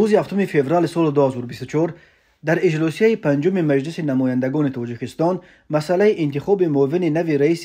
روز 7 فوریه سال 2024 در اجلاسیه پنجم مجلس نمایندگان تاجیکستان مسئله انتخاب معاون نوی رئیس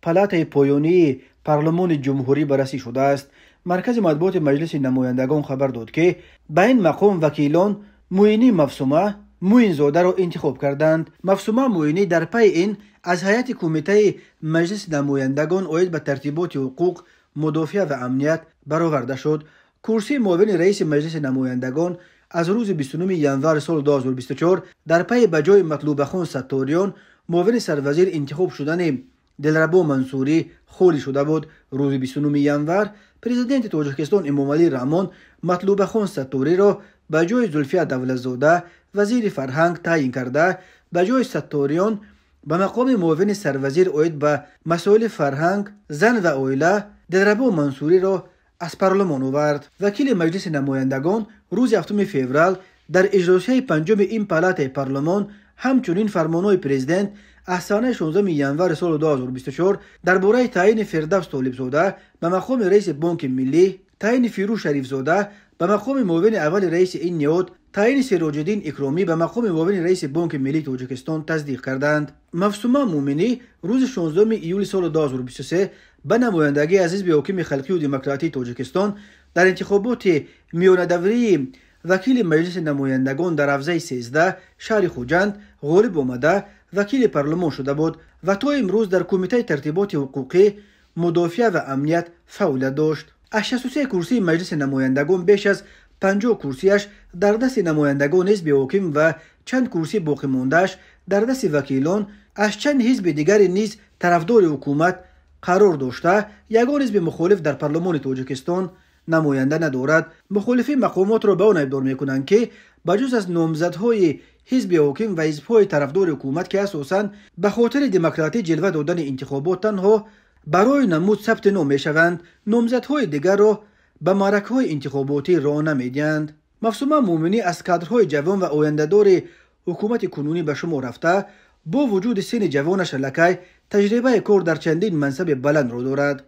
پلات پایانی پارلمان جمهوری بررسی شده است. مرکز مطبوعات مجلس نمایندگان خبر داد که به این مقام وکیلان معینی مفسومه موین زاده را انتخاب کردند. مفسومه موینی در پی این از هیئت کمیته مجلس نمایندگان عاید به ترتیبات حقوق، مدافع و امنیت برآورده شد. کرسی معاون رئیس مجلس نمایندگان از روز 29 ژانویه سال 2024 در پی به جای مطلوب خان ستاریان معاون سروزیر انتخاب شدن دلربا منصوری خالی شده بود. روز 29 ژانویه پرزیدنت تاجیکستان امامعلی رحمان مطلوب خان ستاری را به جای زلفیه دولتزاده وزیر فرهنگ تعیین کرده. به جای ستاریان به مقام معاون سروزیر عاید به مسائل فرهنگ، زن و عائله دلربا منصوری را از پارلمان آورد. وکیل مجلس نمایندگان روز 7 فوریه در اجلاسیه پنجم این پلات پارلمان همچنین فرمانهای پرزیدنت از سانه 16 ژانویه سال 2024 درباره تعیین فردوس طالبزاده به مقام رئیس بانک ملی، تعیین فیروز شریفزاده به مقام معاون اول رئیس این نهاد، تعیین سراج الدین اکرامی به مقام معاون رئیس بانک ملی تاجیکستان تصدیق کردند. مفسومه مومنی روز 16 ایول سال 2023 به نمایندگی از حزب حاکم خلقی و دموکراتی تاجیکستان در انتخابات میانه دوره وکیل مجلس نمایندگان در حوزه 13 شهر خوجند غالب آمده وکیل پارلمان شده بود و تا امروز در کمیته ترتیبات حقوقی، مدافع و امنیت فعالیت داشت. از 63 کرسی مجلس نمایندگان بیش از 50 کرسیش در دست نمایندگان حزب حاکم و چند کرسی باقی ماندهش در دست وکیلان از چند حزب دیگر نیز طرفدار حکومت قرار داشته. یگان حزب مخالف در پارلمان تاجیکستان نماینده ندارد. مخالفین مقامات را به آن ابدار میکنند که بجز از نامزدهای حزب حاکم و حزبهای طرفدار حکومت که اساساً به خاطر دموکراتی جلوه دادن انتخابات تنها برای نمود ثبت نام میشوند، نامزدهای دیگر را به معرکه‌های انتخاباتی راه نمیدهند. مفسومه مومنی از کادرهای جوان و آینده‌دار حکومت کنونی به شمار رفته، با وجود سن جوانش لکه تجربه کار در چندین منصب بلند را دارد.